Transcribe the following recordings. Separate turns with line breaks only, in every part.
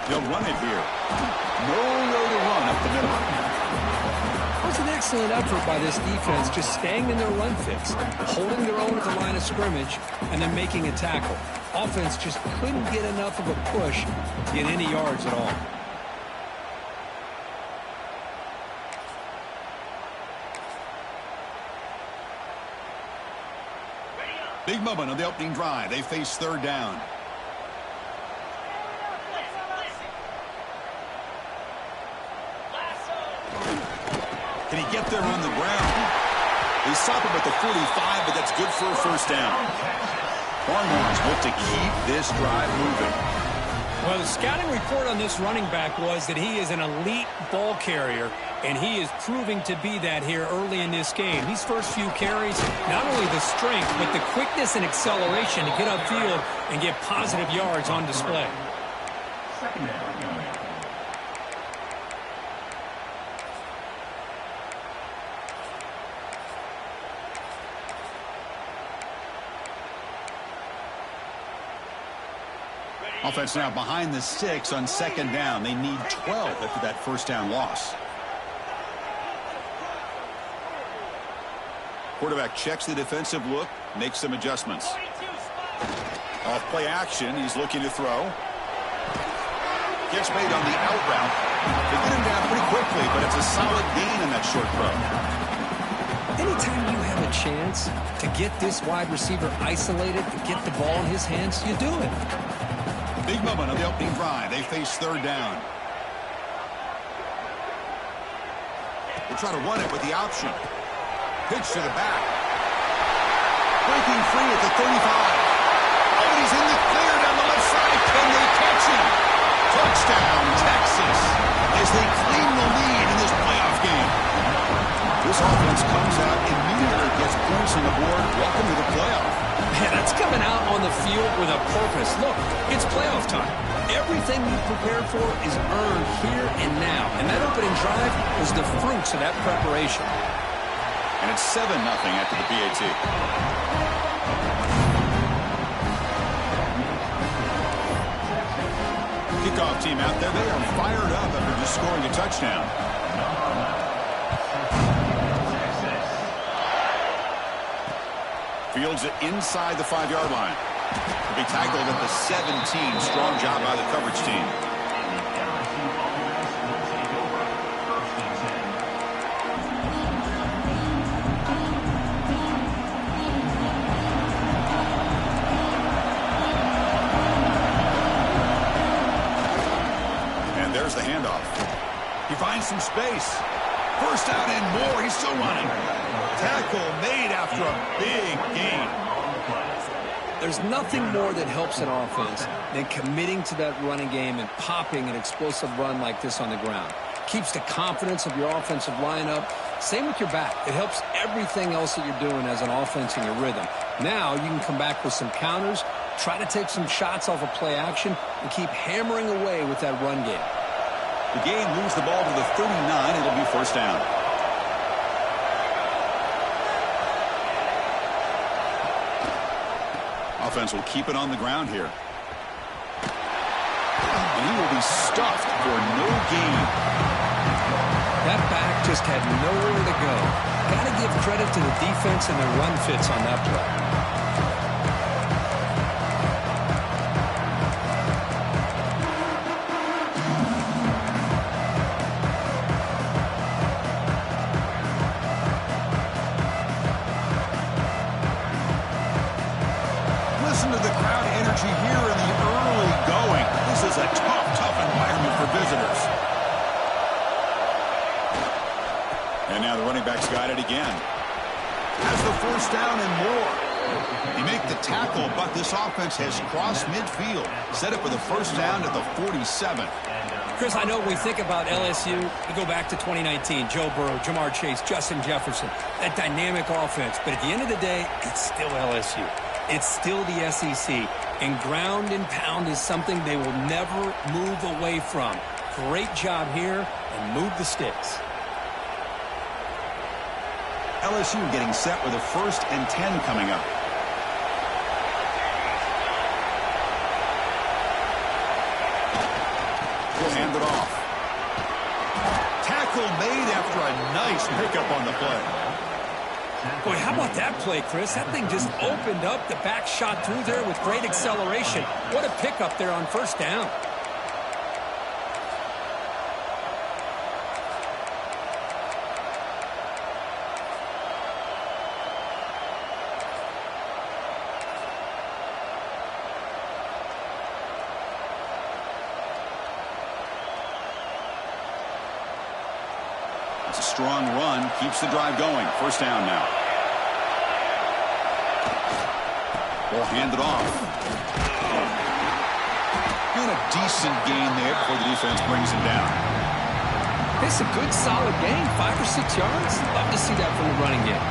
They'll run it here. Nowhere to run up the middle.
It was an excellent effort by this defense, just staying in their run fix, holding their own at the line of scrimmage, and then making a tackle. Offense just couldn't get enough of a push to get any yards at all.
Big moment on the opening drive. They face third down. Can he get there on the ground? They stop him at the 45, but that's good for a first down. Longhorns look to keep this drive moving.
Well, the scouting report on this running back was that he is an elite ball carrier, and he is proving to be that here early in this game. These first few carries, not only the strength, but the quickness and acceleration to get upfield and get positive yards on display.
Second down.
Offense now behind the 6 on second down. They need 12 after that first down loss. Quarterback checks the defensive look, makes some adjustments. Off play action, he's looking to throw. Gets made on the out route. They get him down pretty quickly, but it's a solid gain in that short throw.
Anytime you have a chance to get this wide receiver isolated, to get the ball in his hands, you do it.
Big moment on the opening drive. They face third down. They try to run it with the option. Pitch to the back. Breaking free at the 35. Oh, he's in the clear down the left side. Can they catch him? Touchdown, Texas, as they claim the lead in this playoff game. This offense comes out immediately, gets points on the board. Welcome to the playoff.
Man, that's coming out on the field with a purpose. Look, it's playoff time. Everything you prepared for is earned here and now. And that opening drive was the fruits of that preparation.
And it's 7-0 after the PAT. Kickoff team out there. They are fired up after just scoring a touchdown. Fields it inside the 5-yard line. He'll be tackled at the 17. Strong job by the coverage team. And there's the handoff. He finds some space. First down and more. He's still running. Tackle made after a big gain.
There's nothing more that helps an offense than committing to that running game and popping an explosive run like this on the ground. Keeps the confidence of your offensive lineup. Same with your back. It helps everything else that you're doing as an offense in your rhythm. Now you can come back with some counters, try to take some shots off of play action, and keep hammering away with that run game.
The gain moves the ball to the 39. It'll be first down. Offense will keep it on the ground here. And he will be stuffed for no gain.
That back just had nowhere to go. Got to give credit to the defense and their run fits on that play.
Listen to the crowd energy here in the early going. This is a tough environment for visitors. And now the running back's got it again. Has the first down and more. They make the tackle, but this offense has crossed midfield. Set up for the first down at the 47.
Chris, I know when we think about LSU, we go back to 2019, Joe Burrow, Jamar Chase, Justin Jefferson, that dynamic offense. But at the end of the day, it's still LSU. It's still the SEC, and ground and pound is something they will never move away from. Great job here, and move the sticks.
LSU getting set with a 1st and 10 coming up. he'll hand it off. Tackle made after a nice pickup on the play.
Boy, how about that play, Chris? That thing just opened up. The back shot through there with great acceleration. What a pickup there on first down.
It's a strong run, keeps the drive going. First down now. Will hand it off. And a decent gain there before the defense brings him down.
It's a good, solid gain, 5 or 6 yards. Love to see that from the running game.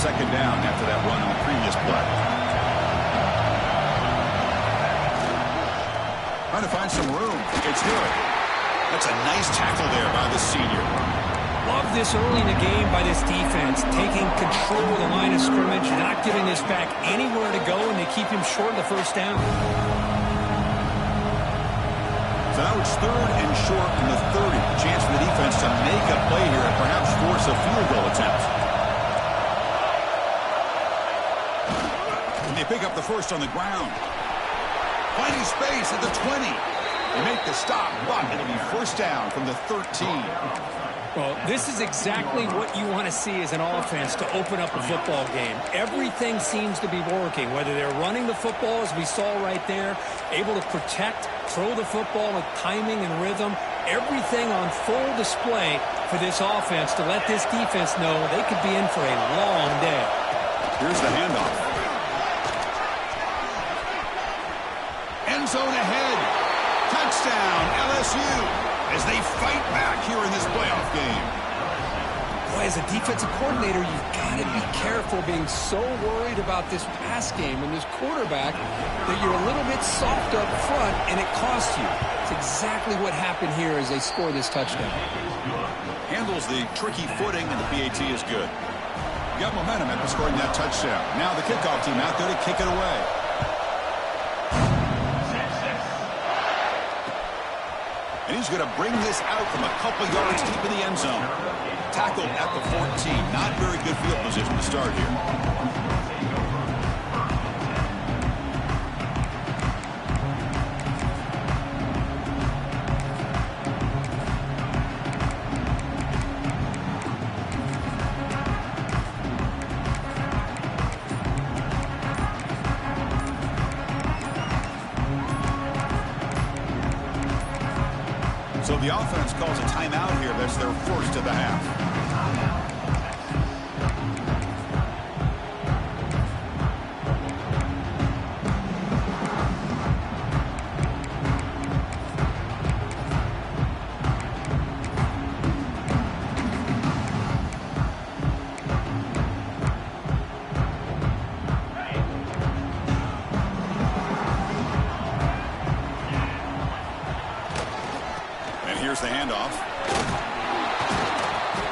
Second down after that run on the previous play. Trying to find some room. It's good. That's a nice tackle there by the senior.
Love this early in the game by this defense, taking control of the line of scrimmage, not giving this back anywhere to go, and they keep him short of the first down.
So now it's third and short in the 30. Chance for the defense to make a play here and perhaps force a field goal attempt. And they pick up the first on the ground. Finding space at the 20. They make the stop, but it'll be first down from the 13.
Well, this is exactly what you want to see as an offense to open up a football game. Everything seems to be working, whether they're running the football, as we saw right there, able to protect, throw the football with timing and rhythm. Everything on full display for this offense to let this defense know they could be in for a long day.
Here's the handoff. End zone ahead. Touchdown, LSU. As they fight back here in this playoff game.
Boy, as a defensive coordinator, you've got to be careful being so worried about this pass game and this quarterback that you're a little bit soft up front and it costs you. It's exactly what happened here as they score this touchdown.
Handles the tricky footing, and the PAT is good. Got momentum after scoring that touchdown. Now the kickoff team out there to kick it away. And he's going to bring this out from a couple yards deep in the end zone. Tackled at the 14. Not very good field position to start here. So the offense calls a timeout here. That's their first of the half. Here's the handoff.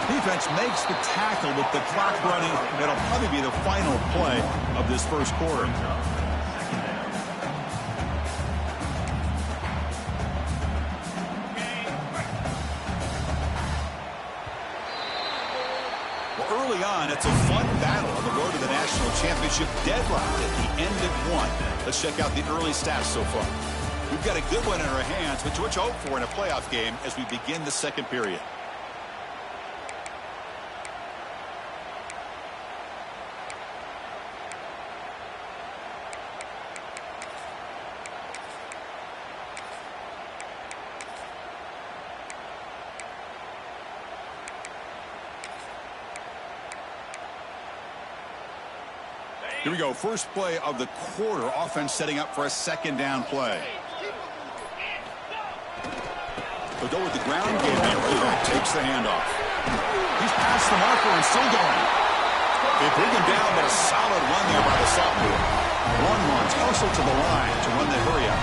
Defense makes the tackle with the clock running. That'll probably be the final play of this first quarter. Well, early on, it's a fun battle on the road to the national championship, deadlocked at the end of one. Let's check out the early stats so far. We've got a good one in our hands, which we'll hope for in a playoff game as we begin the second period. Here we go. First play of the quarter. Offense setting up for a second down play. They'll go with the ground game here. Running back takes the handoff. He's past the marker and still going. They bring him down, but a solid run there by the sophomore. Longhorns hustle to the line to run the hurry up.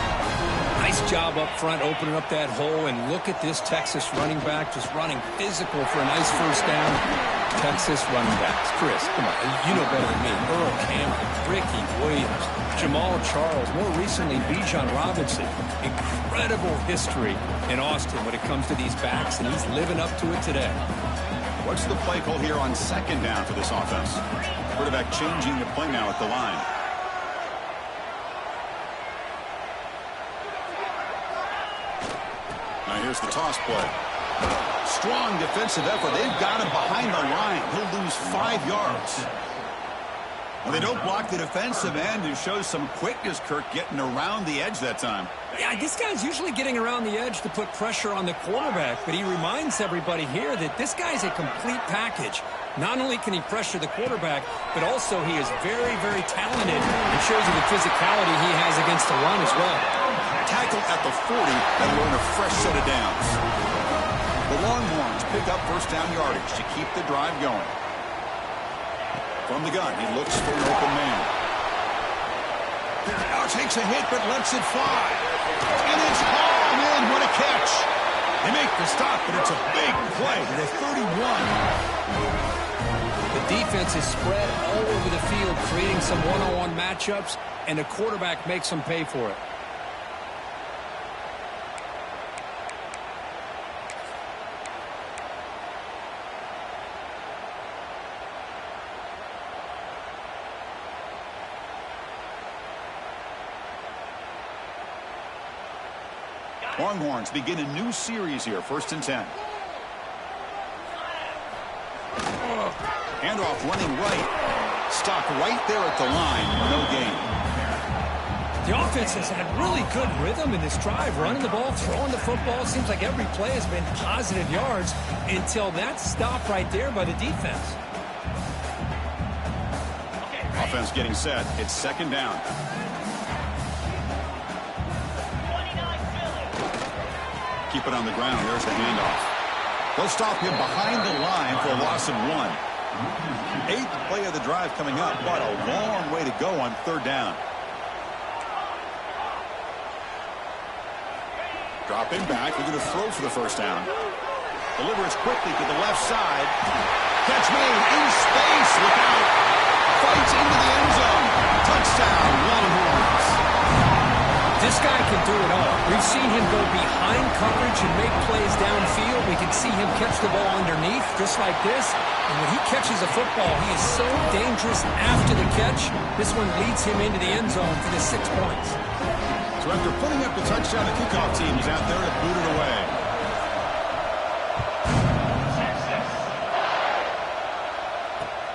Nice job up front, opening up that hole, and look at this Texas running back just running physical for a nice first down. Texas running backs. Chris, come on, you know better than me. Earl Campbell, Ricky Williams, Jamal Charles, more recently Bijan Robinson. Incredible history in Austin when it comes to these backs, and he's living up to it today.
What's the play call here on second down for this offense? Quarterback changing the play now at the line. Now here's the toss play. Strong defensive effort. They've got him behind the line. He'll lose 5 yards. Well, they don't block the defensive end, who shows some quickness, Kirk, getting around the edge that time.
Yeah, this guy's usually getting around the edge to put pressure on the quarterback, but he reminds everybody here that this guy's a complete package. Not only can he pressure the quarterback, but also he is very, very talented and shows you the physicality he has against the run as well.
Tackle at the 40 and learn a fresh set of downs. The Longhorns pick up first down yardage to keep the drive going. From the gun, he looks for an open man. Now takes a hit, but lets it fly. And it's hauled in. What a catch. They make the stop, but it's a big play to the 31.
The defense is spread all over the field, creating some one-on-one matchups, and the quarterback makes them pay for it.
Longhorns begin a new series here, 1st and 10. Handoff running right. Stop right there at the line. No gain.
The offense has had really good rhythm in this drive, running the ball, throwing the football. Seems like every play has been positive yards until that stop right there by the defense.
Offense getting set. It's 2nd down. Keep it on the ground. There's the handoff. They'll stop him behind the line for a loss of 1. 8th play of the drive coming up, but a long way to go on 3rd down. Dropping back. We're going to throw for the first down. Delivers quickly to the left side. Catch made in space. Look out. Fights into the end zone. Touchdown, Longhorns.
This guy can do it all. We've seen him go behind coverage and make plays downfield. We can see him catch the ball underneath, just like this. And when he catches a football, he is so dangerous after the catch. This one leads him into the end zone for the 6 points.
So after putting up the touchdown, the kickoff team is out there to boot it away.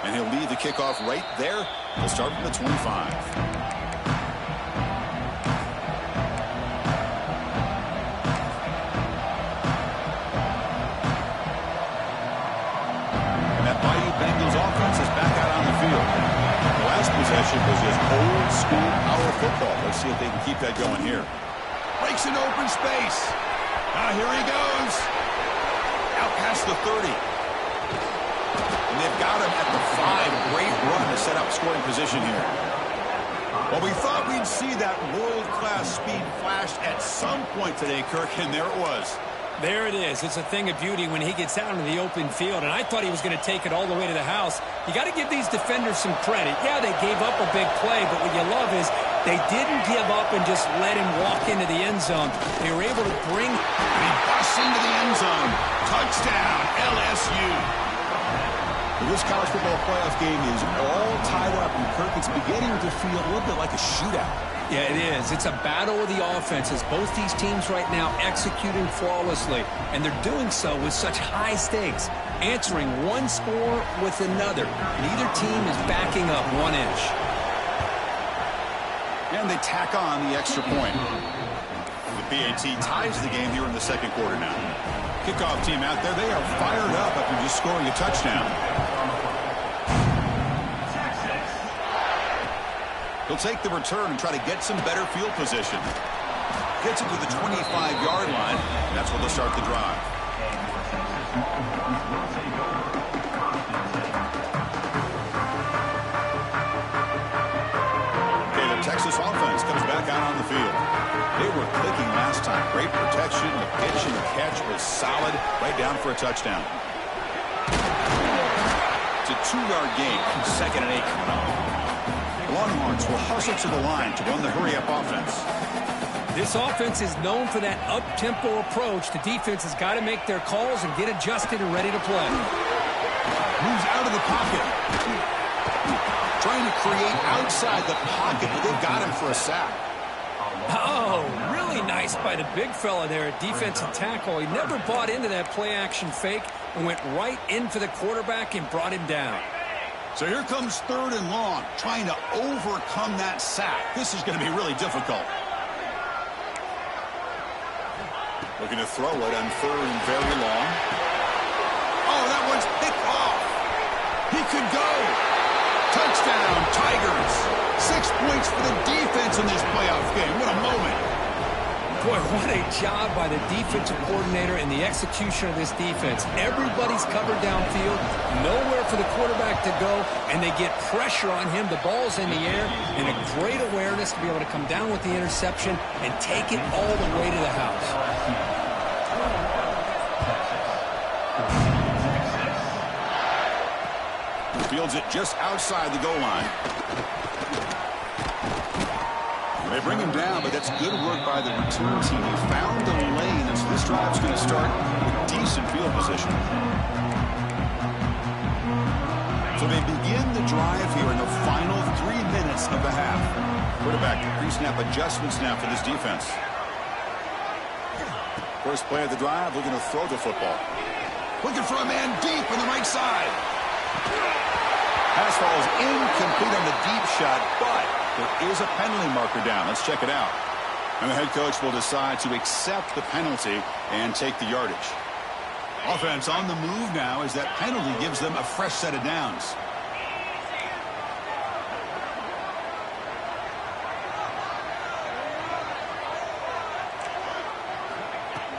And he'll lead the kickoff right there. He'll start from the 25. Bengals offense is back out on the field. The last possession was just old school power football. Let's see if they can keep that going here. Breaks an open space. Here he goes. Out past the 30. And they've got him at the 5. Great run to set up scoring position here. Well, we thought we'd see that world-class speed flash at some point today, Kirk, and there it was.
There it is. It's a thing of beauty when he gets out into the open field, and I thought he was going to take it all the way to the house. You got to give these defenders some credit. Yeah, they gave up a big play, but what you love is they didn't give up and just let him walk into the end zone. They were able to bring...
He busts into the end zone. Touchdown, LSU. This college football playoff game is all tied up, and Kirk, it's beginning to feel a little bit like a shootout.
Yeah, it is. It's a battle of the offenses. Both these teams right now executing flawlessly, and they're doing so with such high stakes, answering one score with another. Neither team is backing up 1 inch.
And they tack on the extra point. The BAT ties the game here in the 2nd quarter now. Kickoff team out there, they are fired up after just scoring a touchdown. He'll take the return and try to get some better field position. Gets it to the 25-yard line. That's where they'll start the drive. as this offense comes back out on the field. They were clicking last time. Great protection. The pitch and catch was solid. Right down for a touchdown. It's a 2-yard gain. 2nd and 8 coming up. Longhorns will hustle to the line to run the hurry-up offense.
This offense is known for that up-tempo approach. The defense has got to make their calls and get adjusted and ready to play.
Moves out of the pocket. Trying to create outside the pocket, but they've got him for a sack.
Oh, really nice by the big fella there at defensive tackle. He never bought into that play-action fake and went right in for the quarterback and brought him down.
So here comes 3rd and long, trying to overcome that sack. This is going to be really difficult. Looking to throw it on 3rd and very long. Oh, that one's picked off. He could go. Touchdown, Tigers. 6 points for the defense in this playoff game. What a moment.
Boy, what a job by the defensive coordinator and the execution of this defense. Everybody's covered downfield, nowhere for the quarterback to go, and they get pressure on him. The ball's in the air, and a great awareness to be able to come down with the interception and take it all the way to the house.
Fields it just outside the goal line. They bring him down, but that's good work by the return team. He found the lane, and so this drive's going to start with decent field position. So they begin the drive here in the final 3 minutes of the half. Quarterback pre-snap adjustments now for this defense. First play of the drive, looking to throw the football. Looking for a man deep on the right side. Pass falls incomplete on the deep shot, but there is a penalty marker down. Let's check it out. And the head coach will decide to accept the penalty and take the yardage. Offense on the move now as that penalty gives them a fresh set of downs.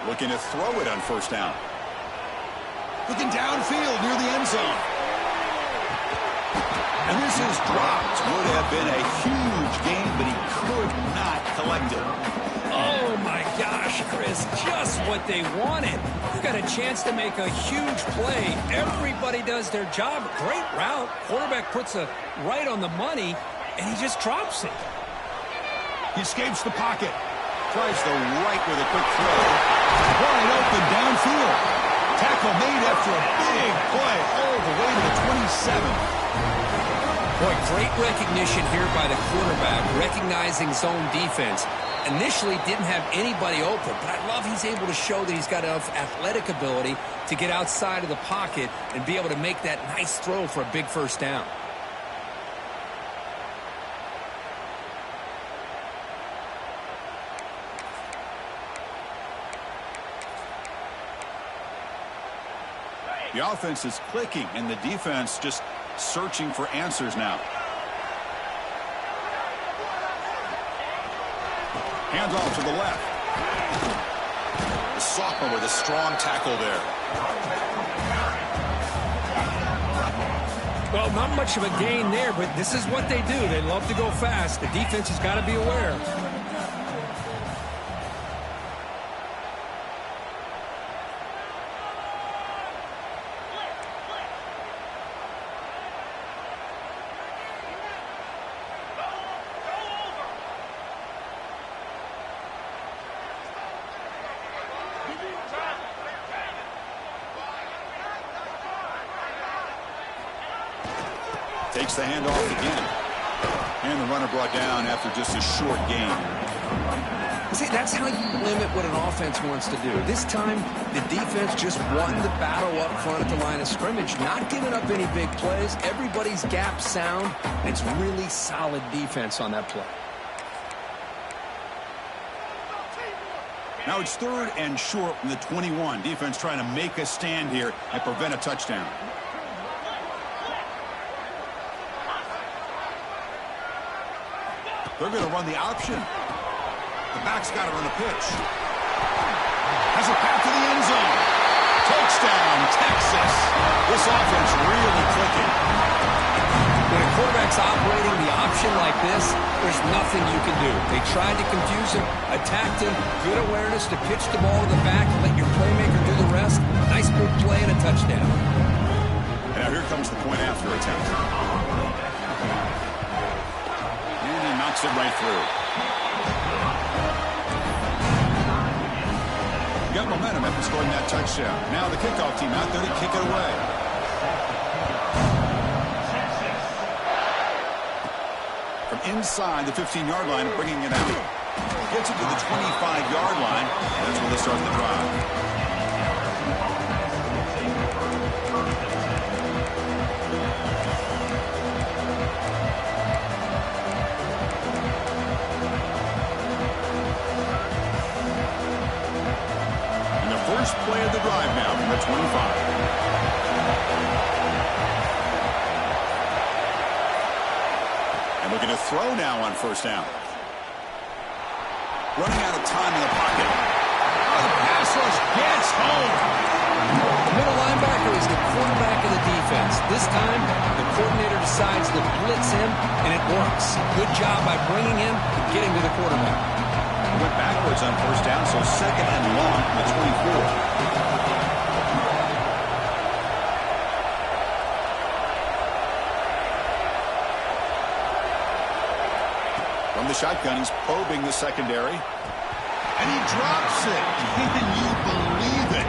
Looking to throw it on 1st down. Looking downfield near the end zone. And this is dropped. Would have been a huge gain, but he could not collect it.
Oh, my gosh, Chris, just what they wanted. You got a chance to make a huge play. Everybody does their job. Great route. Quarterback puts it right on the money, and he just drops it.
He escapes the pocket. Tries the right with a quick throw. Wide open downfield. Tackle made after a big play all the way to the 27.
Boy, great recognition here by the quarterback, recognizing zone defense. Initially didn't have anybody open, but I love he's able to show that he's got enough athletic ability to get outside of the pocket and be able to make that nice throw for a big 1st down.
The offense is clicking, and the defense just searching for answers now. Hands off to the left. The sophomore with a strong tackle there.
Well, not much of a gain there, but this is what they do. They love to go fast. The defense has got to be aware.
Takes the handoff again. And the runner brought down after just a short gain.
See, that's how you limit what an offense wants to do. This time, the defense just won the battle up front at the line of scrimmage, not giving up any big plays. Everybody's gap sound. It's really solid defense on that play.
Now it's 3rd and short from the 21. Defense trying to make a stand here and prevent a touchdown. They're going to run the option. The back's got to run a pitch. Has a path to the end zone. Touchdown, Texas. This offense really clicking.
When a quarterback quarterback's operating the option like this, there's nothing you can do. They tried to confuse him, attacked him, good awareness to pitch the ball to the back and let your playmaker do the rest. Nice big play and a touchdown.
And now here comes the point after attempt. And he knocks it right through. Got momentum after scoring that touchdown. Now the kickoff team out there to kick it away. From inside the 15-yard line, bringing it out. Gets it to the 25-yard line. That's where they start the drive. First play of the drive now from the 25. And looking to throw now on first down. Running out of time in the pocket. Oh, the pass rush gets home.
The middle linebacker is the quarterback of the defense. This time, the coordinator decides to blitz him, and it works. Good job by bringing him and getting to the quarterback.
Went backwards on first down, so second and long from the 24. From the shotgun, he's probing the secondary. And he drops it. Can you believe it?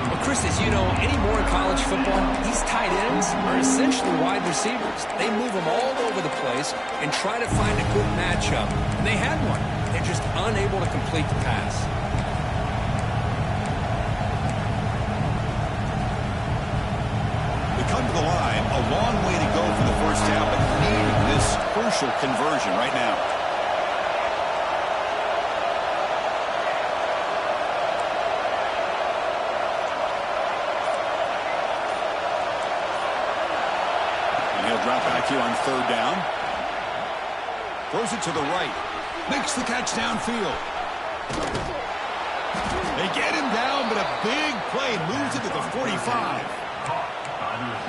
Well, Chris, as you know, anymore in college football, these tight ends are essentially wide receivers. They move them all over the place and try to find a good matchup. And they had one. They're just unable to complete the pass.
They come to the line, a long way to go for the first down, but needing this crucial conversion right now. And he'll drop back here on third down. Throws it to the right. Makes the catch downfield. They get him down, but a big play moves it to the 45.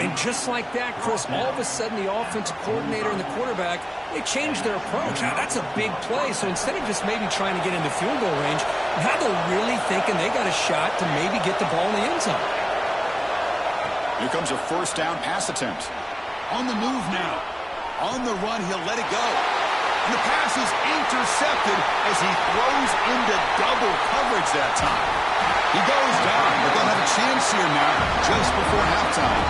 And just like that, Chris, all of a sudden the offensive coordinator and the quarterback, they changed their approach. Now, that's a big play, so instead of just maybe trying to get into field goal range, now they're really thinking they got a shot to maybe get the ball in the end zone.
Here comes a first down pass attempt. On the move now. On the run, he'll let it go. And the pass is intercepted as he throws into double coverage that time. He goes down, but they'll have a chance here now just before halftime.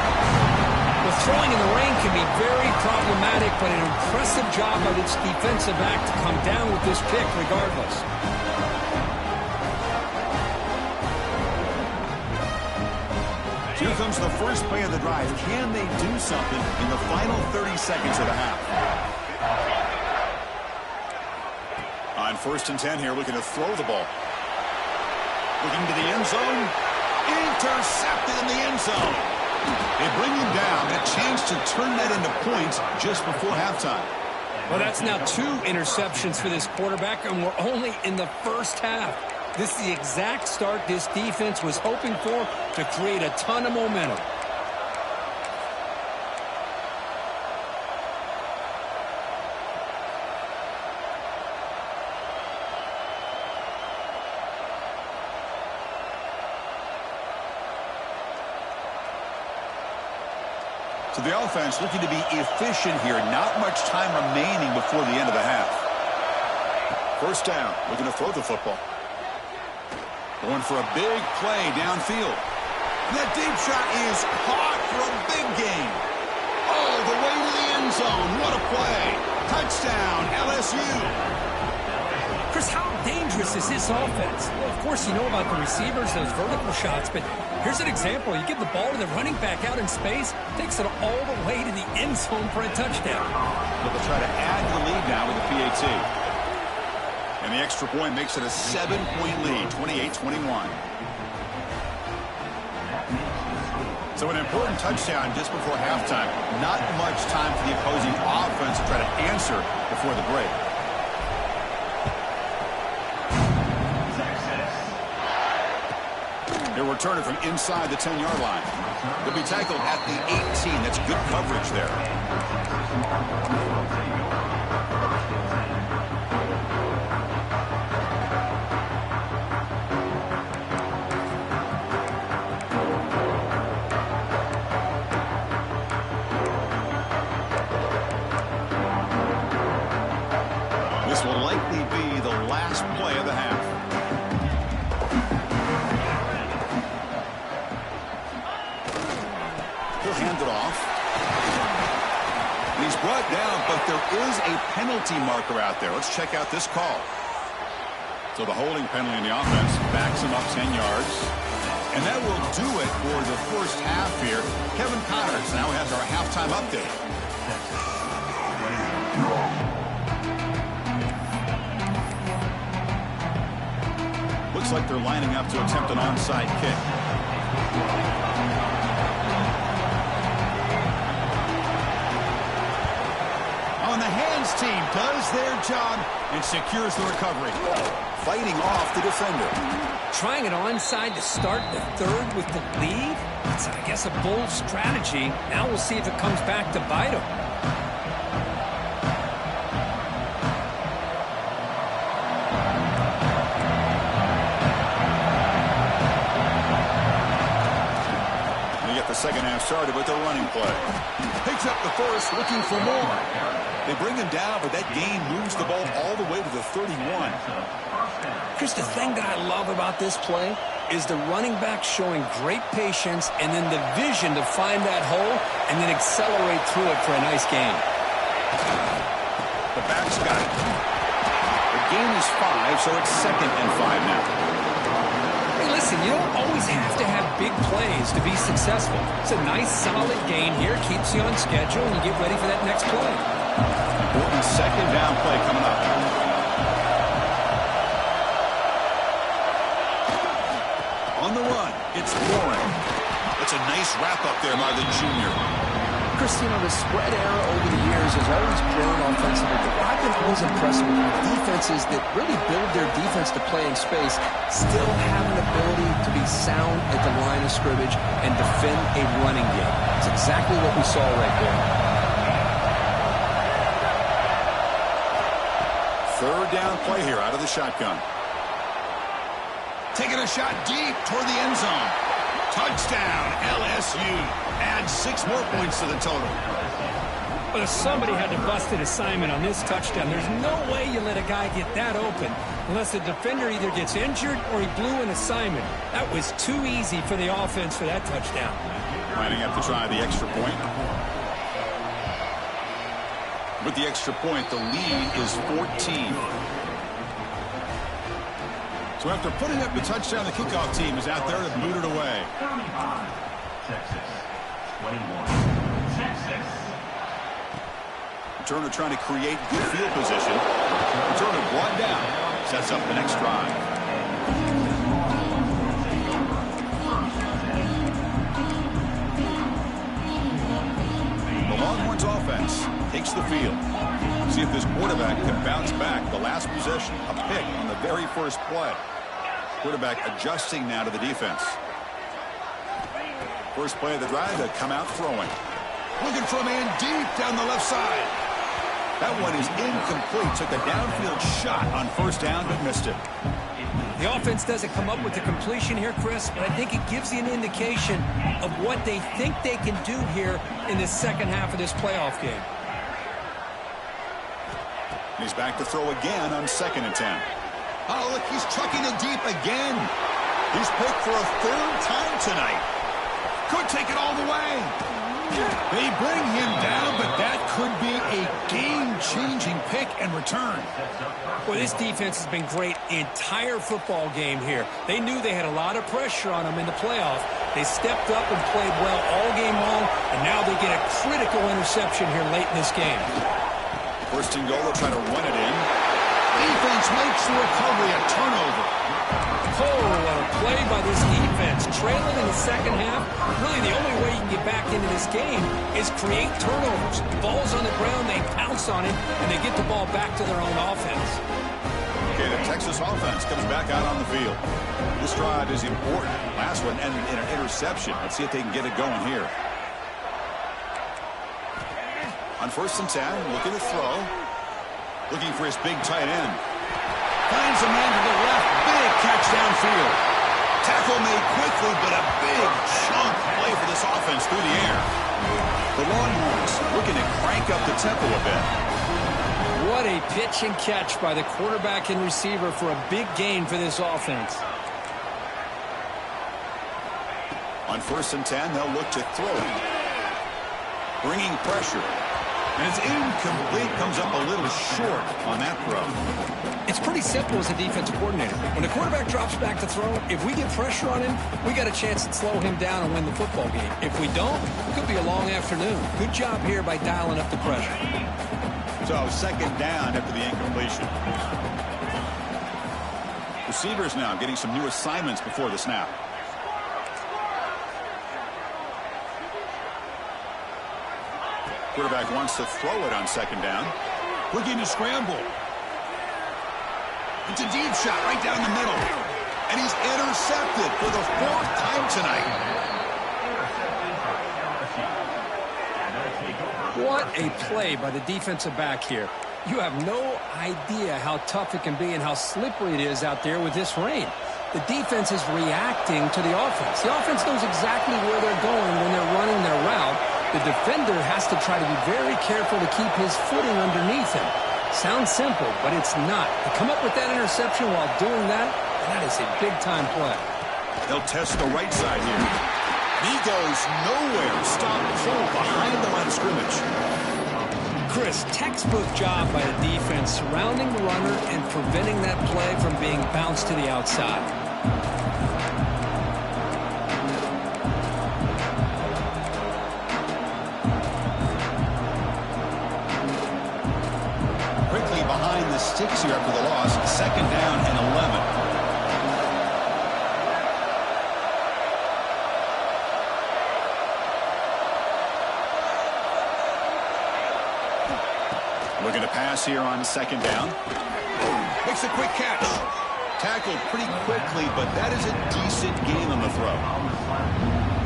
The throwing in the rain can be very problematic, but an impressive job by this defensive back to come down with this pick regardless.
Here comes the first play of the drive. Can they do something in the final 30 seconds of the half? On 1st and 10 here, looking to throw the ball. Looking to the end zone. Intercepted in the end zone. They bring him down. A chance to turn that into points just before halftime.
Well, that's now 2 interceptions for this quarterback, and we're only in the first half. This is the exact start this defense was hoping for to create a ton of momentum.
So the offense looking to be efficient here. Not much time remaining before the end of the half. First down, looking to throw the football. Going for a big play downfield. And that deep shot is caught for a big gain. All the way to the end zone. What a play. Touchdown, LSU.
Chris, how dangerous is this offense? Well, of course, you know about the receivers, those vertical shots, but here's an example. You give the ball to the running back out in space, takes it all the way to the end zone for a touchdown.
But they'll try to add to the lead now with the PAT. And the extra point makes it a 7-point lead, 28-21. So an important touchdown just before halftime. Not much time for the opposing offense to try to answer before the break. They'll return it from inside the 10-yard line. They'll be tackled at the 18. That's good coverage there. This will likely be the last play of the half. He'll hand it off. And he's brought down, but there is a penalty marker out there. Let's check out this call. So the holding penalty in the offense backs him up 10 yards. And that will do it for the first half here. Kevin Connors now has our halftime update. Looks like they're lining up to attempt an onside kick. On the hands team does their job and secures the recovery. Fighting off the defender.
Trying an onside to start the third with the lead? It's, I guess, a bold strategy. Now we'll see if it comes back to bite him.
The second half started with a running play. Picks up the first, looking for more. They bring him down, but that gain moves the ball all the way to the 31.
Chris, the thing that I love about this play is the running back showing great patience and then the vision to find that hole and then accelerate through it for a nice gain.
The back's got it. The gain is 5, so it's 2nd and 5 now.
Listen, you don't always have to have big plays to be successful. It's a nice, solid gain here. Keeps you on schedule, and you get ready for that next play.
Important second down play coming up. On the run, it's Warren. It's a nice wrap-up there by the junior.
Chris, you know, the spread era over the years has always grown offensively, but I've been always impressed with defenses that really build their defense to play in space, still have an ability to be sound at the line of scrimmage and defend a running game. It's exactly what we saw right there.
Third down play here out of the shotgun. Taking a shot deep toward the end zone. Touchdown, LSU. Adds 6 more points to the total.
But if somebody had to bust an assignment on this touchdown, there's no way you let a guy get that open unless the defender either gets injured or he blew an assignment. That was too easy for the offense for that touchdown.
Lining up to try the extra point. With the extra point, the lead is 14. So after putting up the touchdown, the kickoff team is out there to boot it away.
35, Texas. 21, Texas.
Turner trying to create good field position. Turner brought down. Sets up the next drive. The Longhorns offense takes the field. See if this quarterback can bounce back. The last possession, a pick on the very first play. Quarterback adjusting now to the defense. First play of the drive, they come out throwing. Looking for a man deep down the left side. That one is incomplete. Took a downfield shot on first down, but missed it.
The offense doesn't come up with the completion here, Chris, but I think it gives you an indication of what they think they can do here in the second half of this playoff game.
He's back to throw again on 2nd and 10. Oh, look, he's trucking it deep again. He's picked for a 3rd time tonight. Could take it all the way. They bring him down, but that could be a game-changing pick and return.
Well, this defense has been great the entire football game here. They knew they had a lot of pressure on them in the playoff. They stepped up and played well all game long, and now they get a critical interception here late in this game.
First and goal, they'll try to run it in. Defense makes the recovery, a turnover.
Oh, what a play by this defense. Trailing in the second half, really the only way you can get back into this game is create turnovers. Ball's on the ground, they pounce on it, and they get the ball back to their own offense.
Okay, the Texas offense comes back out on the field. This drive is important. Last one ended in an interception. Let's see if they can get it going here. On 1st and 10, looking to throw. Looking for his big tight end. Finds a man to the left. Big catch downfield. Tackle made quickly, but a big chunk play for this offense through the air. The Longhorns looking to crank up the tempo a bit.
What a pitch and catch by the quarterback and receiver for a big gain for this offense.
On 1st and 10, they'll look to throw it. Bringing pressure. And it's incomplete. Comes up a little short on that throw.
It's pretty simple as a defensive coordinator. When the quarterback drops back to throw, if we get pressure on him, we got a chance to slow him down and win the football game. If we don't, it could be a long afternoon. Good job here by dialing up the pressure.
So 2nd down after the incompletion. Receivers now getting some new assignments before the snap. Quarterback wants to throw it on 2nd down. Looking to scramble. It's a deep shot right down the middle. And he's intercepted for the 4th time tonight.
What a play by the defensive back here. You have no idea how tough it can be and how slippery it is out there with this rain. The defense is reacting to the offense. The offense knows exactly where they're going when they're running their route. The defender has to try to be very careful to keep his footing underneath him. Sounds simple, but it's not. To come up with that interception while doing that, that is a big-time play.
They'll test the right side here. He goes nowhere. Stop full behind the line of scrimmage.
Chris, textbook job by the defense surrounding the runner and preventing that play from being bounced to the outside.
Quickly behind the sticks here after the loss. 2nd down and 11. Looking to pass here on 2nd down. Makes a quick catch. Tackled pretty quickly, but that is a decent gain on the throw.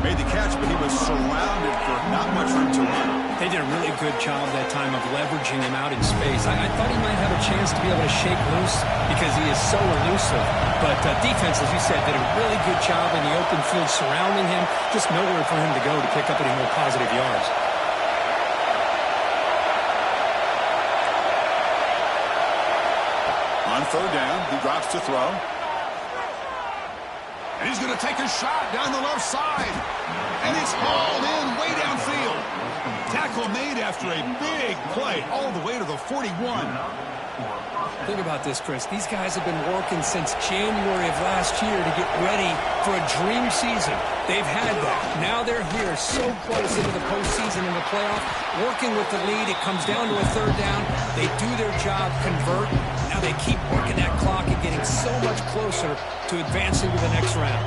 Made the catch, but he was surrounded for not much room to run.
They did a really good job that time of leveraging him out in space. I thought he might have a chance to be able to shake loose because he is so elusive. But defense, as you said, did a really good job in the open field surrounding him. Just nowhere for him to go to pick up any more positive yards.
On 3rd down, he drops to throw. And he's going to take a shot down the left side. And it's hauled in way downfield. Tackle made after a big play all the way to the 41.
Think about this, Chris. These guys have been working since January of last year to get ready for a dream season. They've had that. Now they're here so close into the postseason and the playoff. Working with the lead, it comes down to a 3rd down. They do their job, convert. Now they keep working that clock and getting so much closer to advancing to the next round.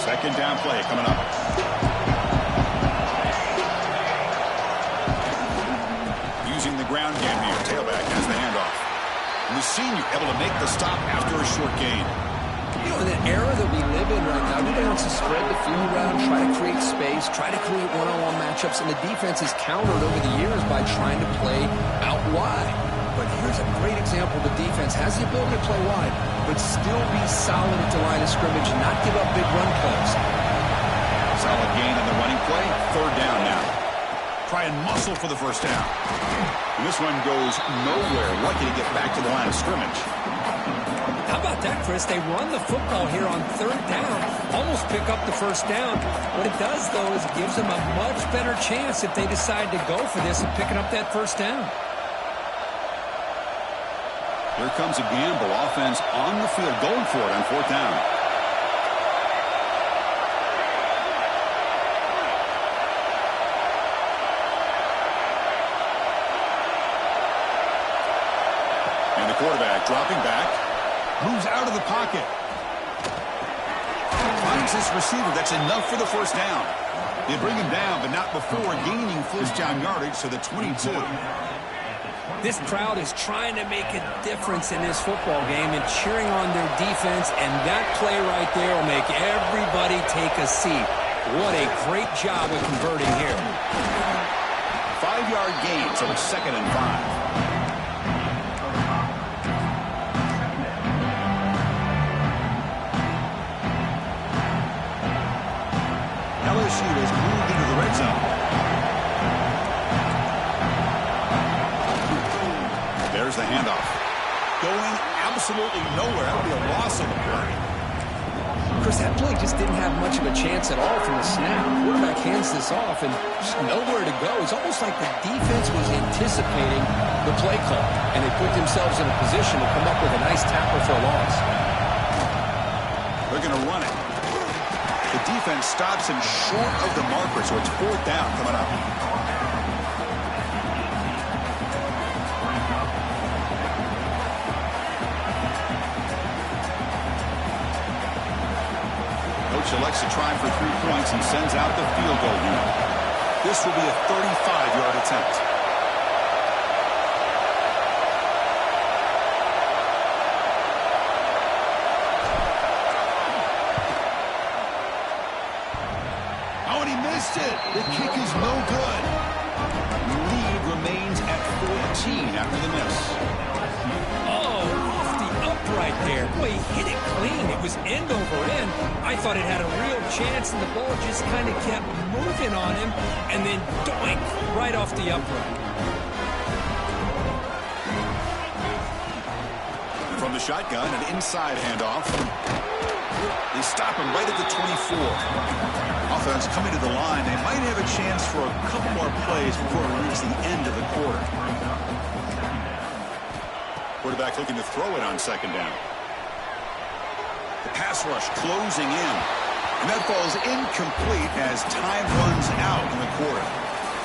2nd down play coming up. Using the ground game here. Tailback has the handoff. And the senior able to make the stop after a short gain.
You know, in the era that we live in right now, everybody wants to spread the field around, try to create space, try to create one-on-one matchups, and the defense has countered over the years by trying to play out wide. But here's a great example. The defense has the ability to play wide, but still be solid at the line of scrimmage and not give up big run plays.
Solid gain on the running play. 3rd down now. Try and muscle for the 1st down. And this one goes nowhere. Lucky to get back to the line of scrimmage.
How about that, Chris? They run the football here on 3rd down, almost pick up the 1st down. What it does, though, is it gives them a much better chance if they decide to go for this and picking up that 1st down.
Here comes a gamble. Offense on the field going for it on 4th down. And the quarterback dropping back. Moves out of the pocket. Finds this receiver. That's enough for the 1st down. They bring him down, but not before gaining 1st down yardage to the 22.
This crowd is trying to make a difference in this football game and cheering on their defense, and that play right there will make everybody take a seat. What a great job of converting here.
5-yard gain, so it's 2nd and 5. LSU has moved into the red zone. There's the handoff. Going absolutely nowhere. That'll be a loss on the play.
Chris, that play just didn't have much of a chance at all from the snap. Quarterback hands this off and just nowhere to go. It's almost like the defense was anticipating the play call, and they put themselves in a position to come up with a nice tackle for a loss.
They're going to run it. The defense stops him short of the marker, so it's 4th down coming up. Coach elects to try for 3 points and sends out the field goal unit. This will be a 35-yard attempt. The kick is no good. Lead remains at 14 after the miss.
Oh, off the upright there. Boy, he hit it clean. It was end over end. I thought it had a real chance, and the ball just kind of kept moving on him, and then doink, right off the upright.
And from the shotgun, an inside handoff. They stop him right at the 24. Offense coming to the line. They might have a chance for a couple more plays before we reach the end of the quarter. Quarterback looking to throw it on 2nd down. The pass rush closing in. And that falls incomplete as time runs out in the quarter.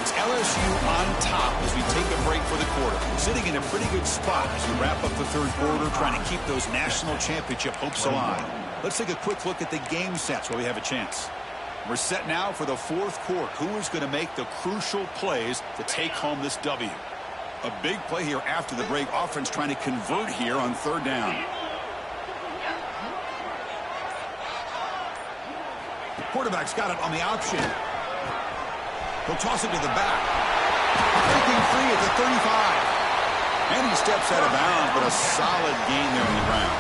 It's LSU on top as we take a break for the quarter. Sitting in a pretty good spot as we wrap up the 3rd quarter, trying to keep those national championship hopes alive. Let's take a quick look at the game sets where we have a chance. We're set now for the 4th quarter. Who is going to make the crucial plays to take home this W? A big play here after the break. Offense trying to convert here on 3rd down. The quarterback's got it on the option. He'll toss it to the back. Breaking free at the 35. And he steps out of bounds, but a solid gain there on the ground.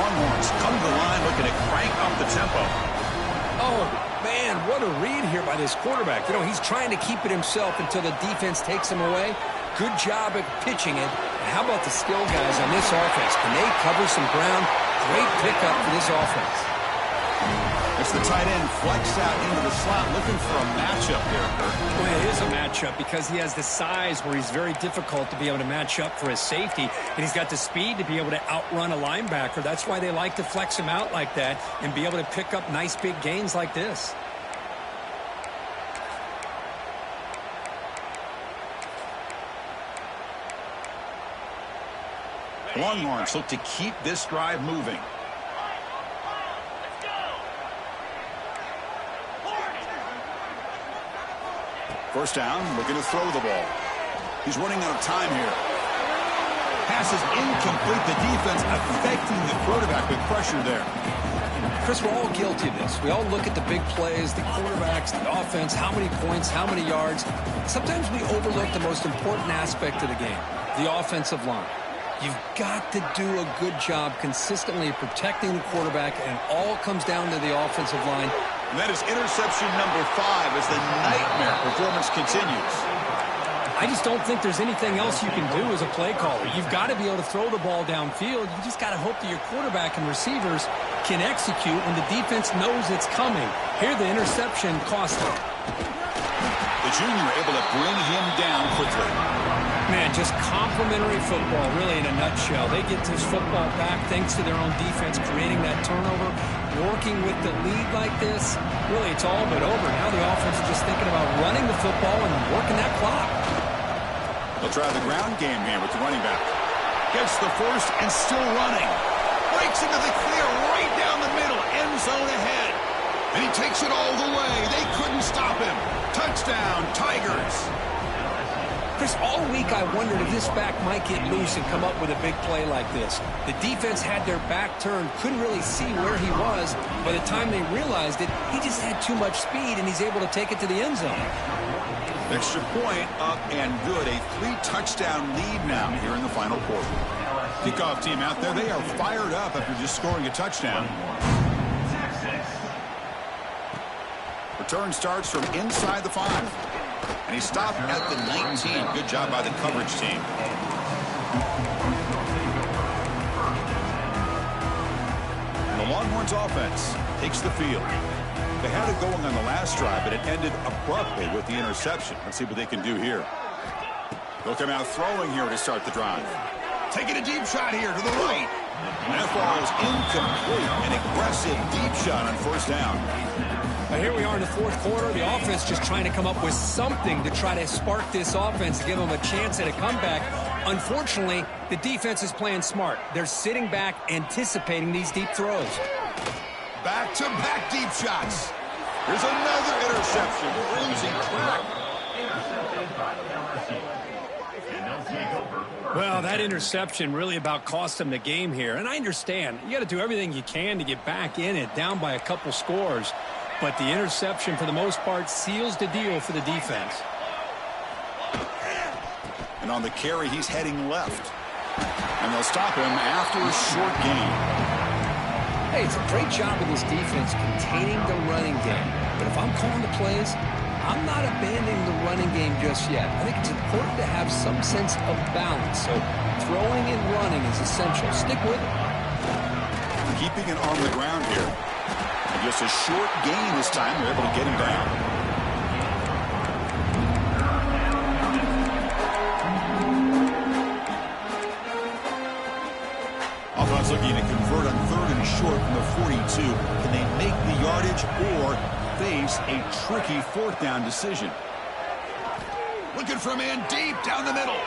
Longhorns come to the line looking to crank up the tempo.
Oh, man, what a read here by this quarterback. You know, he's trying to keep it himself until the defense takes him away. Good job at pitching it. And how about the skill guys on this offense? Can they cover some ground? Great pickup for this offense.
It's the tight end flex out into the slot, looking for a matchup there, Kurt.
Well, it is a matchup because he has the size where he's very difficult to be able to match up for his safety, and he's got the speed to be able to outrun a linebacker. That's why they like to flex him out like that and be able to pick up nice big gains like this.
Longhorns look to keep this drive moving. First down, looking to throw the ball. He's running out of time here. Pass is incomplete. The defense affecting the quarterback with pressure there.
Chris, we're all guilty of this. We all look at the big plays, the quarterbacks, the offense, how many points, how many yards. Sometimes we overlook the most important aspect of the game, the offensive line. You've got to do a good job consistently protecting the quarterback, and it all comes down to the offensive line.
And that is interception number 5 as the nightmare performance continues.
I just don't think there's anything else you can do as a play caller. You've got to be able to throw the ball downfield. You just got to hope that your quarterback and receivers can execute when the defense knows it's coming. Here, the interception cost him.
The junior able to bring him down quickly.
Man, just complimentary football, really, in a nutshell. They get this football back thanks to their own defense, creating that turnover, working with the lead like this. Really, it's all but over. Now the offense is just thinking about running the football and working that clock.
They'll try the ground game here with the running back. Gets the first and still running. Breaks into the clear right down the middle. End zone ahead. And he takes it all the way. They couldn't stop him. Touchdown, Tigers.
Chris, all week I wondered if this back might get loose and come up with a big play like this. The defense had their back turned, couldn't really see where he was. By the time they realized it, he just had too much speed, and he's able to take it to the end zone.
Extra point up and good. A 3-touchdown lead now here in the final quarter. Kickoff team out there, they are fired up after just scoring a touchdown. Return starts from inside the 5. And he stopped at the 19. Good job by the coverage team. And the Longhorns offense takes the field. They had it going on the last drive, but it ended abruptly with the interception. Let's see what they can do here. They'll come out throwing here to start the drive. Taking a deep shot here to the right. And that falls incomplete. An aggressive deep shot on first down.
Now here we are in the fourth quarter. The offense just trying to come up with something to try to spark this offense to give them a chance at a comeback. Unfortunately, the defense is playing smart. They're sitting back, anticipating these deep throws.
Back-to-back deep shots. Here's another interception. Losing track.
Well, that interception really about cost them the game here. And I understand. You got to do everything you can to get back in it, down by a couple scores. But the interception, for the most part, seals the deal for the defense.
And on the carry, he's heading left. And they'll stop him after a short gain.
Hey, it's a great job of this defense containing the running game. But if I'm calling the plays, I'm not abandoning the running game just yet. I think it's important to have some sense of balance. So throwing and running is essential. Stick with it.
Keeping it on the ground here. And just a short gain this time. They're able to get him down. Offense looking to convert on 3rd and short from the 42. Can they make the yardage or face a tricky 4th down decision? Looking for a man deep down the middle.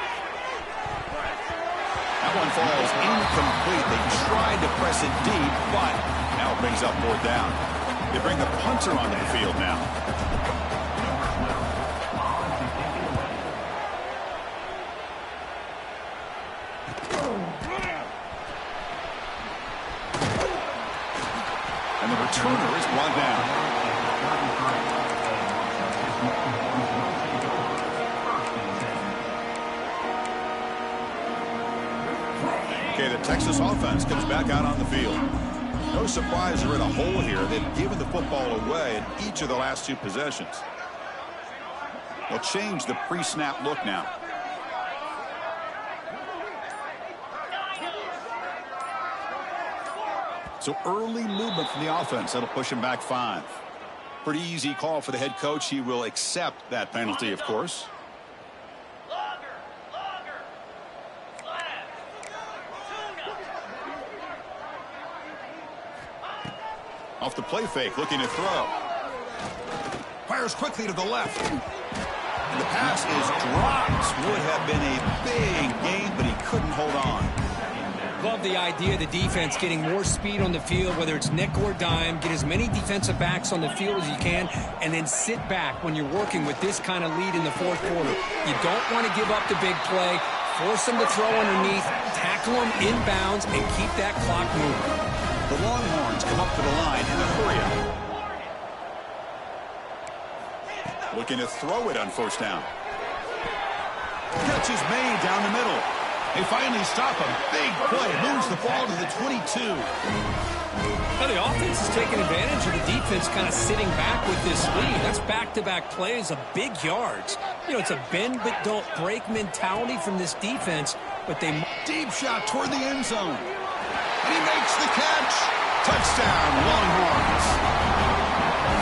That one falls incomplete. They tried to press it deep, but now it brings up 4th down. They bring the punter onto the field now. And the returner is brought down. Okay, the Texas offense comes back out on the field. No surprise they're in a hole here. They've given the football away in each of the last 2 possessions. They'll change the pre-snap look now. So early movement from the offense. That'll push him back 5. Pretty easy call for the head coach. He will accept that penalty, of course. Off the play fake, looking to throw. Fires quickly to the left. And the pass is dropped. Would have been a big gain, but he couldn't hold on.
Love the idea of the defense getting more speed on the field, whether it's nickel or dime. Get as many defensive backs on the field as you can, and then sit back when you're working with this kind of lead in the 4th quarter. You don't want to give up the big play. Force them to throw underneath, tackle them inbounds, and keep that clock moving.
The Longhorns come up to the line in a hurry. Looking to throw it on 1st down. Catch is made down the middle. They finally stop him. Big play. Moves the ball to the 22.
Now the offense is taking advantage of the defense kind of sitting back with this lead. That's back-to-back plays of big yards. You know, it's a bend but don't break mentality from this defense. But they...
Deep shot toward the end zone. And he makes the catch. Touchdown, Longhorns.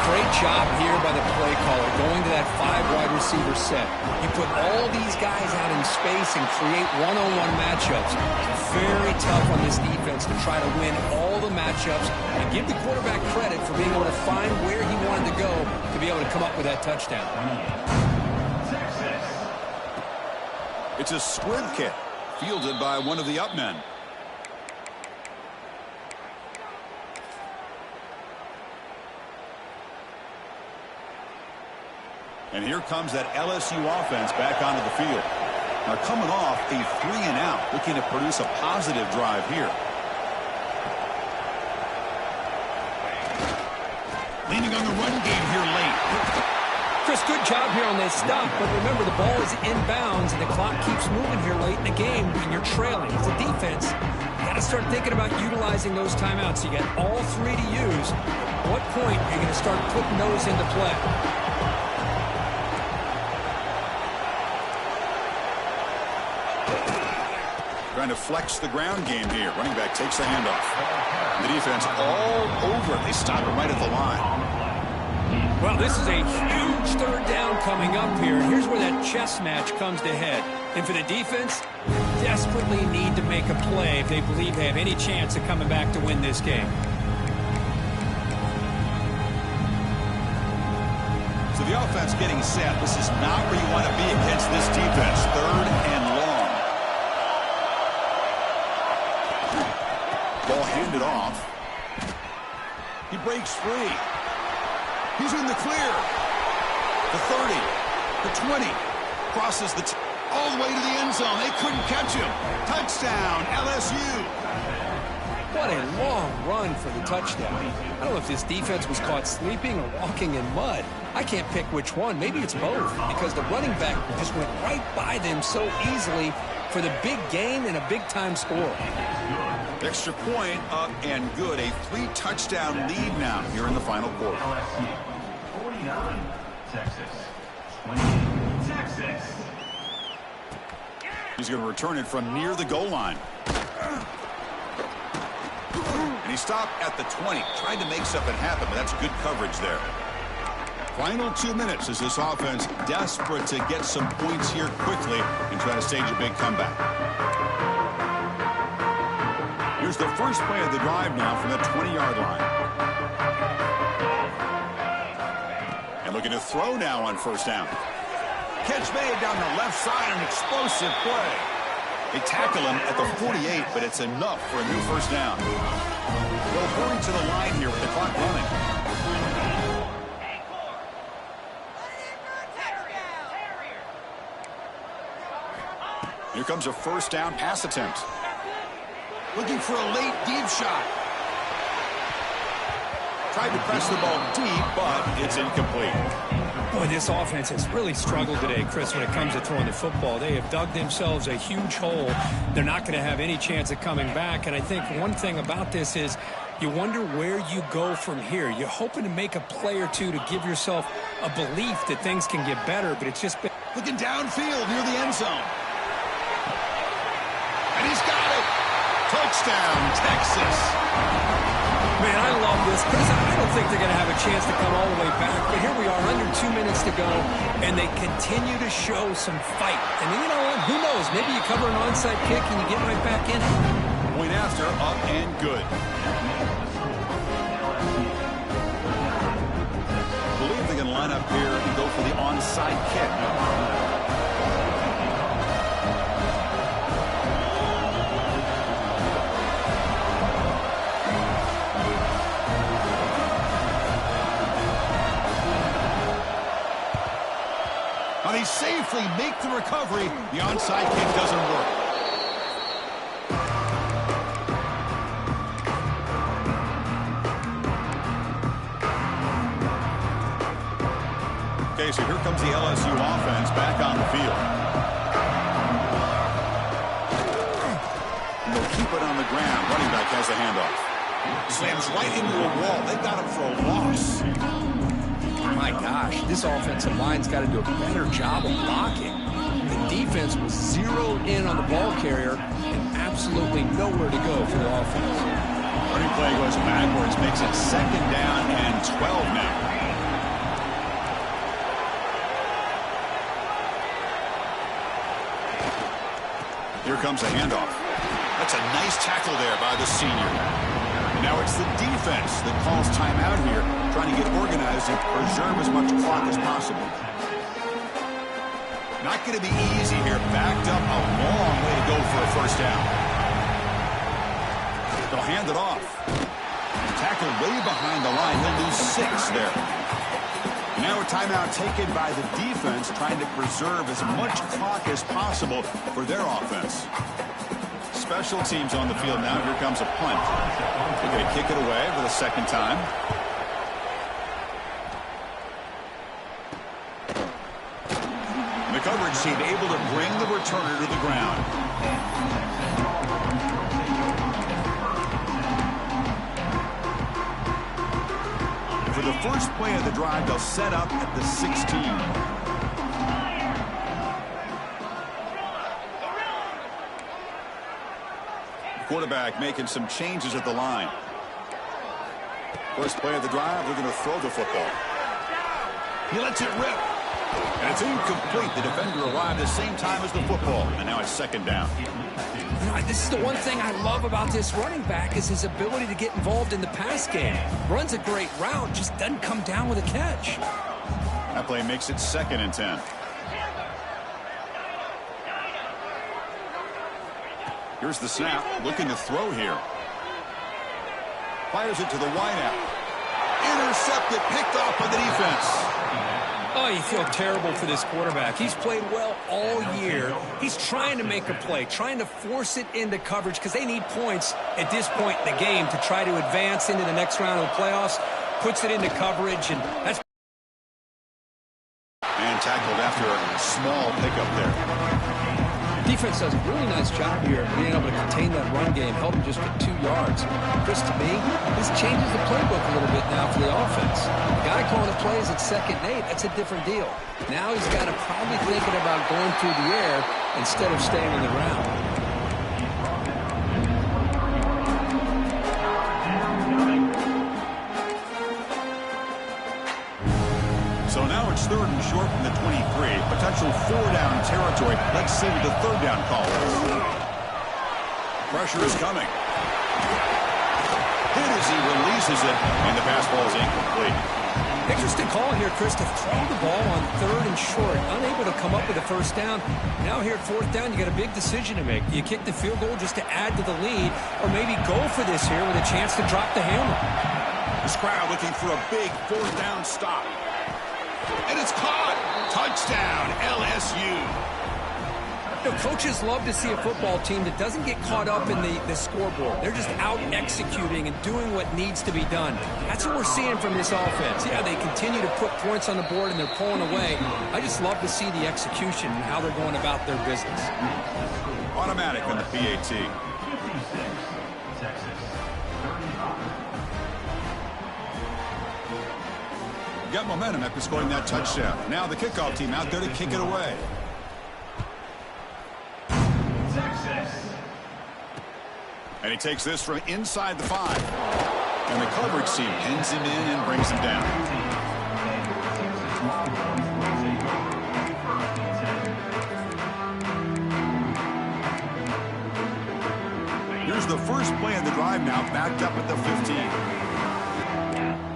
Great job here by the play caller, going to that 5 wide receiver set. You put all these guys out in space and create one-on-one matchups. Very tough on this defense to try to win all the matchups and give the quarterback credit for being able to find where he wanted to go to be able to come up with that touchdown.
It's a squib kick, fielded by one of the up men. And here comes that LSU offense back onto the field. Now coming off a 3-and-out, looking to produce a positive drive here. Leaning on the run game here late.
Chris, good job here on that stop, but remember the ball is inbounds and the clock keeps moving here late in the game and you're trailing. As a defense, you got to start thinking about utilizing those timeouts. You got all 3 to use. At what point are you going to start putting those into play?
Trying to flex the ground game here. Running back takes the handoff. The defense all over it. They stop it right at the line.
Well, this is a huge third down coming up here. Here's where that chess match comes to head. And for the defense, desperately need to make a play if they believe they have any chance of coming back to win this game.
So the offense getting set. This is not where you want to be against this defense. 3rd and long. Ball handed off. He breaks free. He's in the clear. The 30, the 20, crosses the all the way to the end zone. They couldn't catch him. Touchdown, LSU.
What a long run for the touchdown. I don't know if this defense was caught sleeping or walking in mud. I can't pick which one. Maybe it's both, because the running back just went right by them so easily for the big gain and a big-time score.
Extra point up and good. A 3-touchdown lead now here in the final quarter.
LSU 49, Texas 20, Texas.
He's going to return it from near the goal line. And he stopped at the 20. Tried to make something happen, but that's good coverage there. Final 2 minutes as this offense desperate to get some points here quickly and try to stage a big comeback. Here's the first play of the drive now from the 20-yard line. And looking to throw now on first down. Catch made down the left side, an explosive play. They tackle him at the 48, but it's enough for a new first down. They'll hurry to the line here with the clock running. Here comes a first down pass attempt. Looking for a late deep shot. Tried to press the ball deep, but it's incomplete.
Boy, this offense has really struggled today, Chris, when it comes to throwing the football. They have dug themselves a huge hole. They're not going to have any chance of coming back. And I think one thing about this is you wonder where you go from here. You're hoping to make a play or two to give yourself a belief that things can get better, but it's just been...
Looking downfield near the end zone. And he's got it. Touchdown, Texas.
Man, I love this, Chris. I don't think they're going to have a chance to come all the way back, but here we are, under 2 minutes to go, and they continue to show some fight. And you know what? Who knows? Maybe you cover an onside kick and you get right back in it.
Point after, up and good. I believe they can line up here and go for the onside kick. They safely make the recovery. The onside kick doesn't work. Okay, so here comes the LSU offense back on the field. And they'll keep it on the ground. Running back has the handoff. Slams right into a wall. They got him for a loss.
My gosh, this offensive line's got to do a better job of blocking. The defense was zeroed in on the ball carrier and absolutely nowhere to go for the offense.
Running play goes backwards, makes it 2nd down and 12 now. Here comes a handoff. That's a nice tackle there by the senior. Now it's the defense that calls timeout here, trying to get organized and preserve as much clock as possible. Not going to be easy here. Backed up a long way to go for a first down. They'll hand it off. Tackled way behind the line. He'll lose 6 there. Now a timeout taken by the defense, trying to preserve as much clock as possible for their offense. Special teams on the field now. Here comes a punt. They're going to kick it away for the second time. The coverage team able to bring the returner to the ground. For the first play of the drive, they'll set up at the 16. Quarterback making some changes at the line. First play of the drive, they're going to throw the football. He lets it rip. And it's incomplete. The defender arrived at the same time as the football. And now it's second down.
This is the one thing I love about this running back is his ability to get involved in the pass game. Runs a great route, just doesn't come down with a catch.
That play makes it 2nd and 10. Here's the snap, looking to throw here. Fires it to the wideout. Intercepted, picked off by the defense.
Oh, you feel terrible for this quarterback. He's played well all year. He's trying to make a play, trying to force it into coverage because they need points at this point in the game to try to advance into the next round of the playoffs. Puts it into coverage, and that's...
And tackled after a small pickup there.
Defense does a really nice job here being able to contain that run game, held him just for 2 yards. Chris, to me, this changes the playbook a little bit now for the offense. The guy calling the plays at 2nd and 8, that's a different deal. Now he's got to probably thinking about going through the air instead of staying on the ground.
So now it's 3rd and short from the 23. Potential 4-down territory. Let's see what the 3rd down call is. Pressure is coming. Hit as he releases it, and the pass ball is incomplete.
Interesting call here, Chris, to throw the ball on 3rd and short. Unable to come up with a 1st down. Now here at 4th down, you got a big decision to make. Do you kick the field goal just to add to the lead, or maybe go for this here with a chance to drop the hammer?
This crowd looking for a big 4th down stop. And it's caught. Touchdown, LSU.
You know, coaches love to see a football team that doesn't get caught up in the scoreboard. They're just out executing and doing what needs to be done. That's what we're seeing from this offense. Yeah, they continue to put points on the board and they're pulling away. I just love to see the execution and how they're going about their business.
Automatic on the PAT. Got momentum after scoring that touchdown. Now the kickoff team out there to kick it away. And he takes this from inside the 5. And the coverage team pins him in and brings him down. Here's the first play of the drive now, backed up at the 15.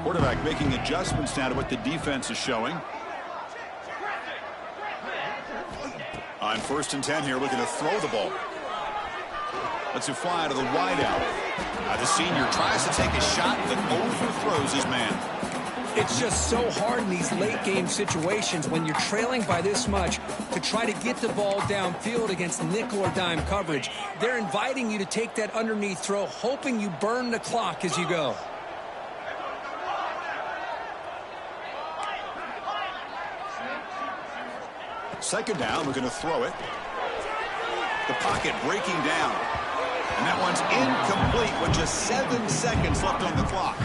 Quarterback making adjustments now to what the defense is showing. On 1st and 10 here, looking to throw the ball. Lets it fly to the wideout. The senior tries to take a shot, but overthrows his man.
It's just so hard in these late-game situations when you're trailing by this much to try to get the ball downfield against nickel or dime coverage. They're inviting you to take that underneath throw, hoping you burn the clock as you go.
Second down, we're going to throw it. The pocket breaking down. And that one's incomplete with just 7 seconds left on the clock.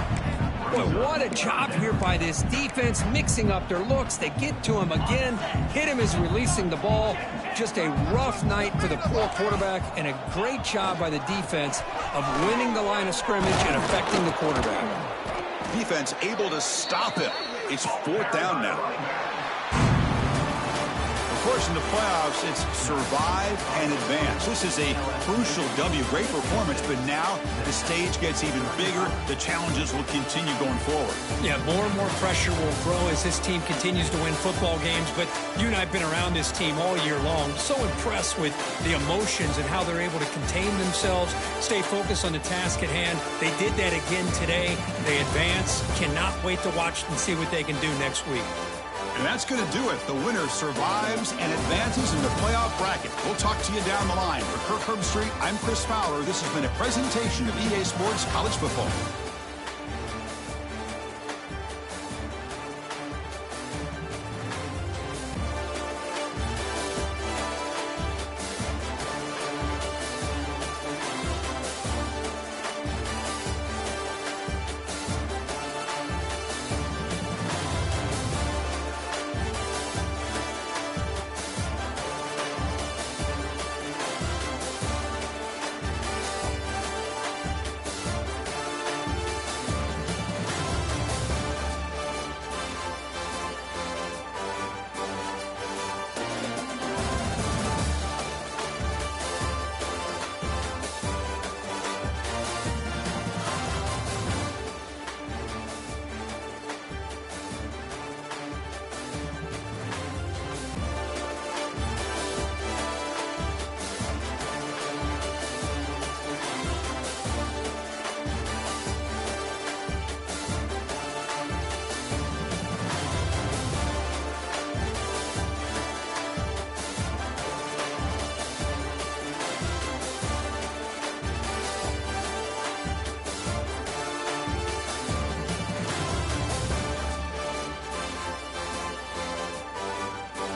Boy, what a job here by this defense, mixing up their looks. They get to him again, hit him as releasing the ball. Just a rough night for the poor quarterback, and a great job by the defense of winning the line of scrimmage and affecting the quarterback.
Defense able to stop him. It's 4th down now. Of course, in the playoffs, it's survive and advance. This is a crucial W. Great performance, but now the stage gets even bigger. The challenges will continue going forward.
Yeah, more and more pressure will grow as this team continues to win football games, but you and I have been around this team all year long. So impressed with the emotions and how they're able to contain themselves, stay focused on the task at hand. They did that again today. They advance. Cannot wait to watch and see what they can do next week.
And that's going to do it. The winner survives and advances in the playoff bracket. We'll talk to you down the line. For Kirk Herbstreit, I'm Chris Fowler. This has been a presentation of EA Sports College Football.